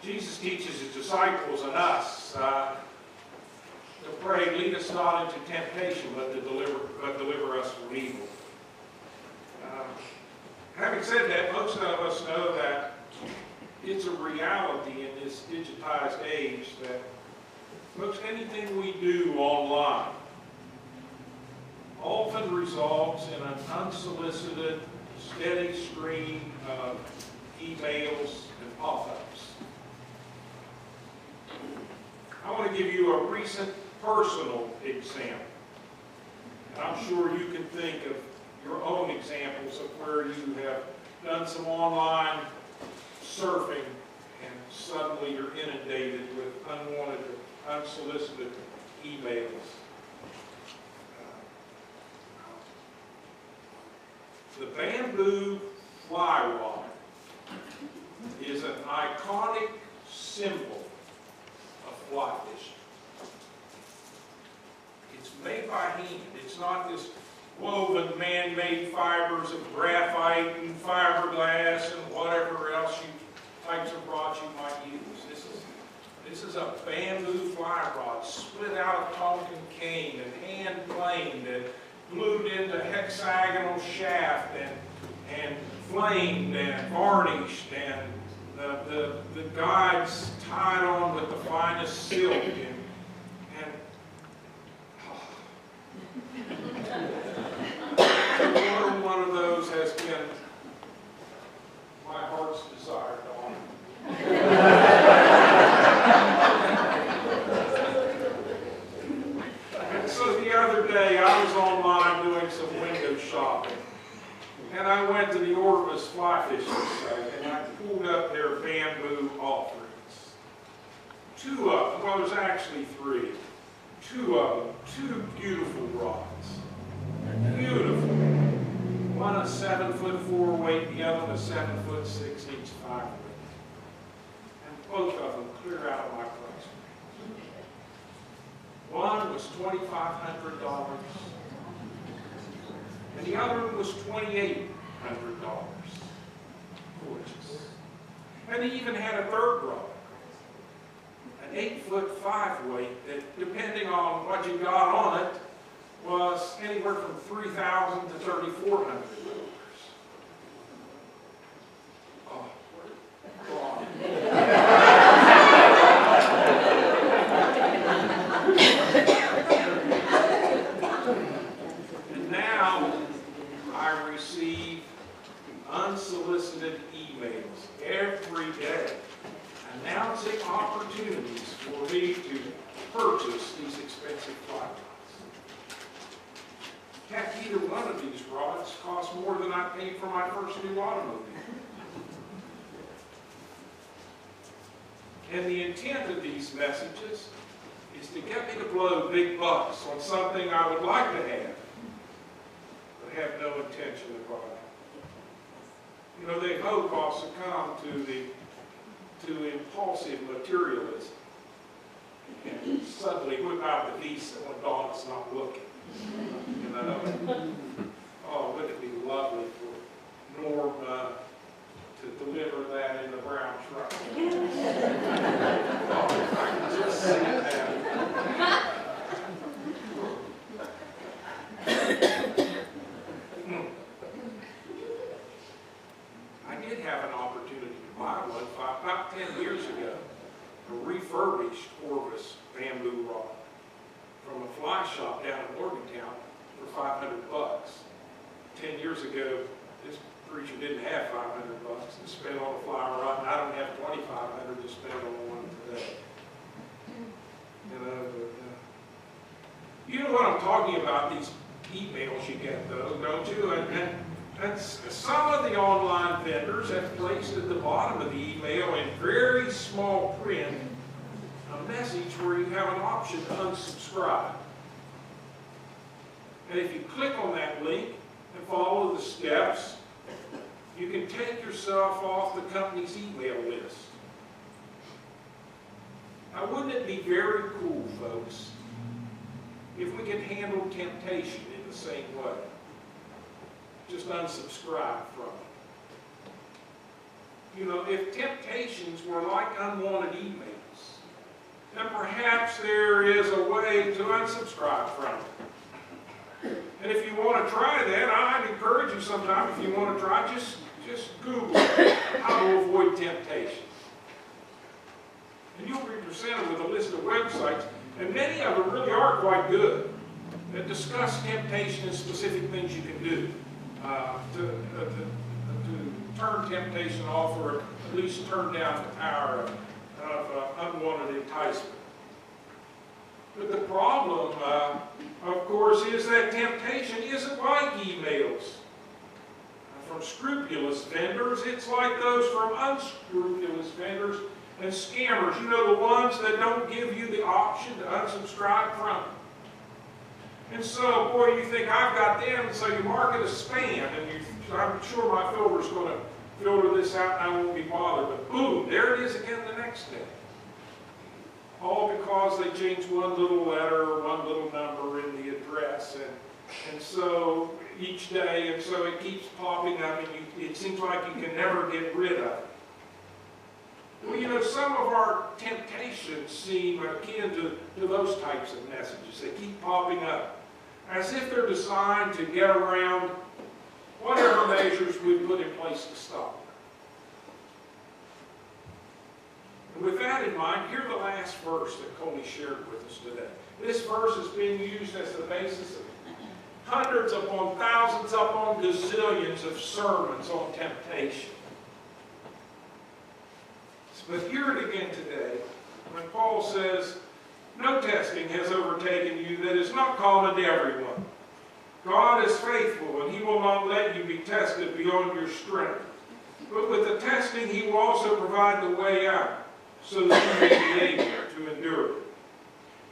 Jesus teaches his disciples and us to pray, lead us not into temptation, but deliver us from evil. Having said that, most of us know that it's a reality in this digitized age that most anything we do online often results in an unsolicited, steady stream of emails and pop-ups. I want to give you a recent personal example. And I'm sure you can think of your own examples of where you have done some online surfing and suddenly you're inundated with unwanted, unsolicited emails. The bamboo fly rod is an iconic symbol of fly fishing. It's made by hand. It's not this woven man-made fibers of graphite and fiberglass and whatever else types of rods you might use. This is a bamboo fly rod split out of Tonkin cane and hand planed and glued into hexagonal shaft and flamed and varnished and the guides tied on with the finest silk one of those has been my heart's desire, Dawn. And so the other day I was online doing some window shopping. And I went to the Orvis fly fishing site and I pulled up their bamboo offerings. Two of them, well there's actually three. Two of them, two beautiful rods. Beautiful. One a 7'4" weight, the other one a 7'6" each 5 weight. And both of them clear out of my price range. One was $2,500 and the other one was $2,800. Gorgeous. And they even had a third rod, an 8'5" weight that, depending on what you got on it, was anywhere from $3,000 to $3,400. Oh, God. And now I receive unsolicited emails every day announcing opportunities for me to purchase these expensive fly rods. Heck, either one of these rods cost more than I paid for my first new automobile. And the intent of these messages is to get me to blow big bucks on something I would like to have, but have no intention of buying. You know, they hope I'll succumb to impulsive materialism and suddenly whip out the Visa when Dawn's not looking. You know, oh, wouldn't it be lovely for Norm to deliver that in the brown truck? Oh, if I could just see that. I did have an opportunity to buy one about 10 years ago, a refurbished Orvis bamboo rod from a fly shop down in Morgantown for $500. 10 years ago, this preacher didn't have $500 to spend on a fly rod, and I don't have $2,500 to spend on one today. You know what I'm talking about, these emails you get though, don't you? And some of the online vendors have placed at the bottom of the email in very small print a message where you have an option to unsubscribe. And if you click on that link and follow the steps, you can take yourself off the company's email list. Now, wouldn't it be very cool, folks, if we could handle temptation in the same way? Just unsubscribe from it. if temptations were like unwanted emails, then perhaps there is a way to unsubscribe from it. And if you want to try that, I'd encourage you sometime, if you want to try, just Google how to avoid temptation. And you'll be presented with a list of websites, and many of them really are quite good, that discuss temptation and specific things you can do to turn temptation off, or at least turn down the power of unwanted enticement. But the problem, of course, is that temptation isn't like emails from scrupulous vendors. It's like those from unscrupulous vendors and scammers. The ones that don't give you the option to unsubscribe from them. And so, boy, you think, I've got them, so you mark it as spam, and I'm sure my filter's going to filter this out and I won't be bothered. But boom, there it is again the next day. All because they changed one little letter or one little number in the address. And so each day, and so it keeps popping up, and it seems like you can never get rid of it. Well, some of our temptations seem akin to those types of messages. They keep popping up, as if they're designed to get around whatever measures we put in place to stop them. And with that in mind, here's the last verse that Coley shared with us today. This verse is being used as the basis of hundreds upon thousands upon gazillions of sermons on temptation. But hear it again today when Paul says, "No testing has overtaken you that is not common to everyone. God is faithful, and He will not let you be tested beyond your strength. But with the testing, He will also provide the way out, so that you may be able to endure it."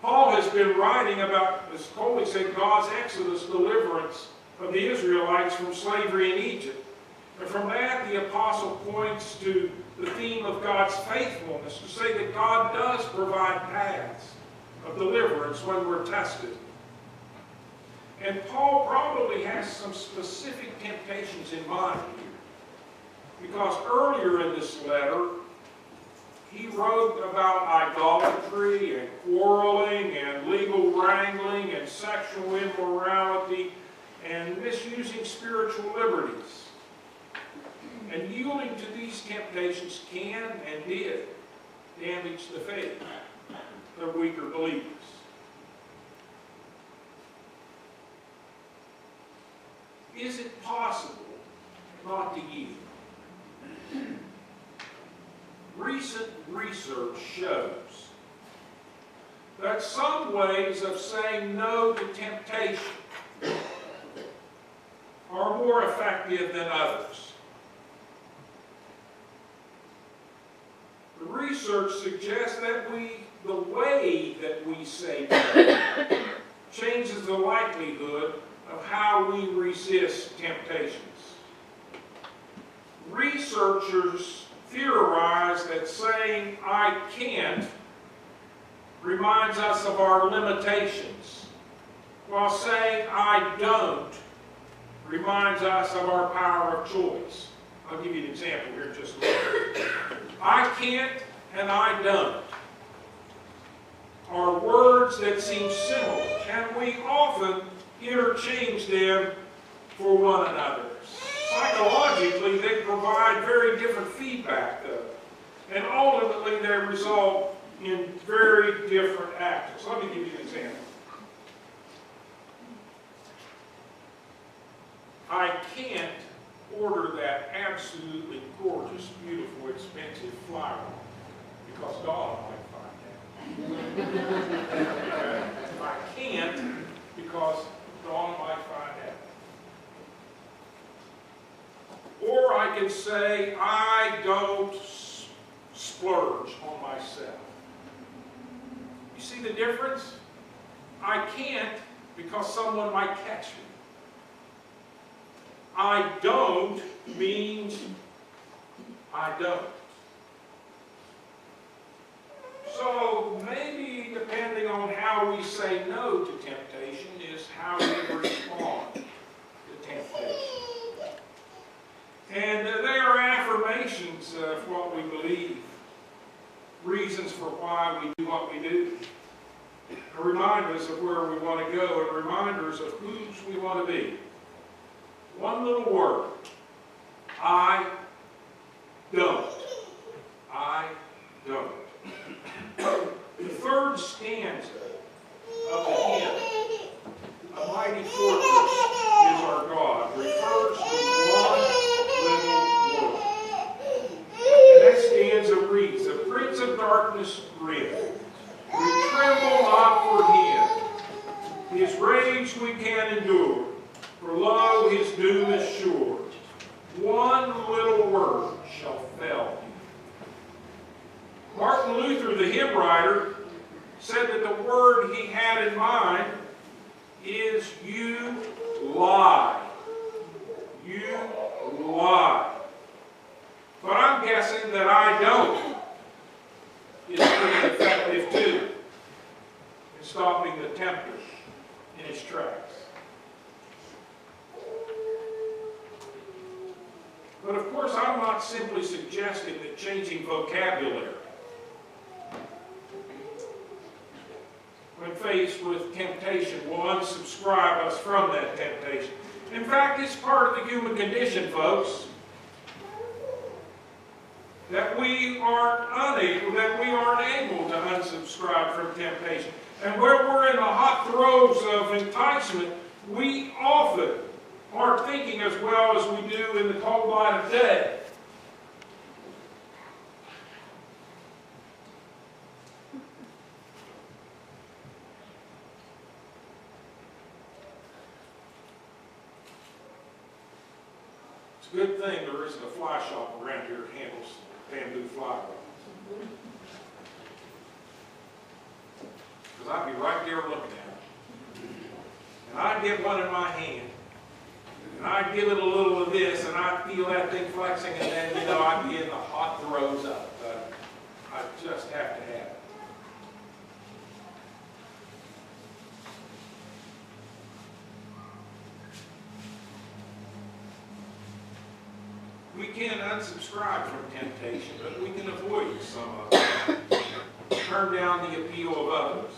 Paul has been writing about, as Coley said, God's exodus deliverance of the Israelites from slavery in Egypt. And from that, the apostle points to the theme of God's faithfulness, to say that God does provide paths of deliverance when we're tested. And Paul probably has some specific temptations in mind here, because earlier in this letter, he wrote about idolatry and quarreling and legal wrangling and sexual immorality and misusing spiritual liberties. And yielding to these temptations can and did damage the faith of weaker believers. Is it possible not to yield? Recent research shows that some ways of saying no to temptation are more effective than others. The research suggests that the way that we say no changes the likelihood of how we resist temptations. Researchers theorize that saying "I can't" reminds us of our limitations, while saying "I don't" reminds us of our power of choice. I'll give you an example here in just a minute. I can't and I don't are words that seem similar, and we often interchange them for one another. Psychologically, they provide very different feedback, though, and ultimately they result in very different actions. Let me give you an example. I can't order that absolutely gorgeous, beautiful, expensive flower because Donna might find out. I can't because Donna might find out. Or I can say, I don't splurge on myself. You see the difference? I can't because someone might catch me. I don't means I don't. So maybe depending on how we say no to temptation is how we respond to temptation. And they are affirmations affirmations of what we believe, reasons for why we do what we do, reminders of where we want to go, and reminders of whose we want to be. One little word: I don't. I don't. The third stanza of the hymn, "A Mighty Fortress is Our God," refers to one little word. And that stanza reads, "The Prince of Darkness grin. We tremble not for him. His rage we can endure, for lo, his doom is sure. One little word shall fell him." Martin Luther, the hymn writer, said that the word he had in mind is "you lie." You lie. But I'm guessing that "I don't" is pretty effective too in stopping the tempter in his tracks. But of course, I'm not simply suggesting that changing vocabulary when faced with temptation will unsubscribe us from that temptation. In fact, it's part of the human condition, folks, that we aren't able to unsubscribe from temptation. And where we're in the hot throes of enticement, we often aren't thinking as well as we do in the cold light of day. It's a good thing there isn't a fly shop around here that handles bamboo fly rods. Because I'd be right there looking at it. And I'd get one in my hand. And I'd give it a little of this, and I'd feel that thing flexing, and then, I'd be in the hot throes of it. But I just have to have it. We can't unsubscribe from temptation, but we can avoid some of it. Turn down the appeal of others.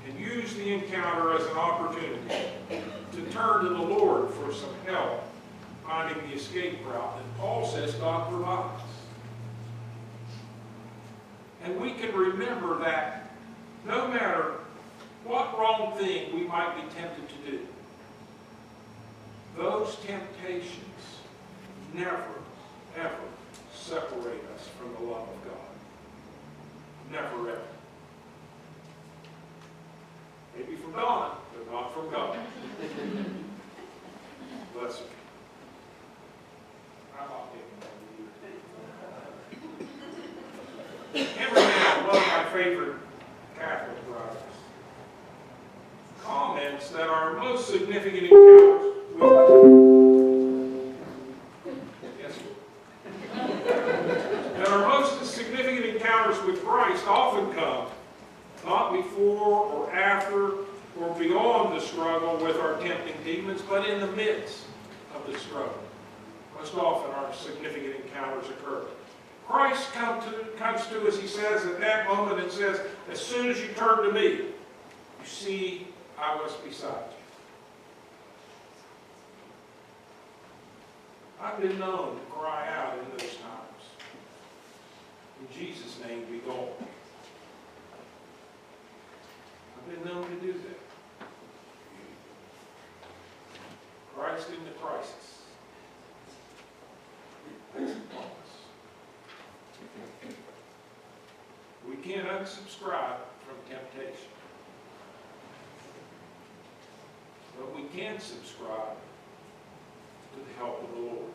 And use the encounter as an opportunity to turn to the Lord for some help finding the escape route that Paul says God provides. And we can remember that no matter what wrong thing we might be tempted to do, those temptations never, ever separate us from the love of God. Never, ever. Maybe from Donna, but not from God. Bless her. I'm not getting that. Henry Now, one of my favorite Catholic writers, comments that our most significant encounters with Christ often come not before or after or beyond the struggle with our tempting demons, but in the midst of the struggle. Most often our significant encounters occur. Christ comes to us, he says, at that moment and says, as soon as you turn to me, you see I was beside you. I've been known to cry out in those times, in Jesus' name be gone. I've been known to do that. Christ in the crisis. That's a promise. We can't unsubscribe from temptation. But we can subscribe to the help of the Lord.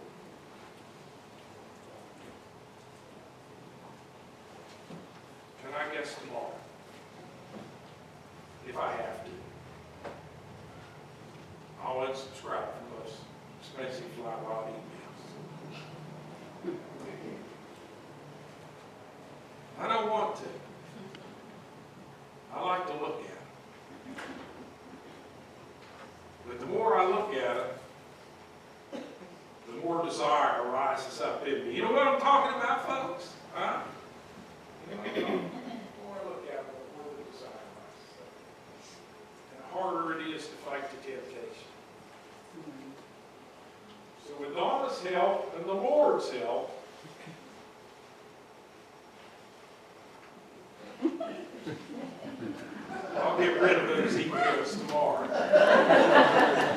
Can I guess tomorrow? If I have to. I'll unsubscribe from those expensive fly rod emails. I don't want to. I like to look at it. But the more I look at it, desire rises up in me. You know what I'm talking about, folks? Huh? You know what I'm talking about? Boy, look out where the desire rises up. And the harder it is to fight the temptation. So with Donna's help and the Lord's help, I'll get rid of those emails tomorrow.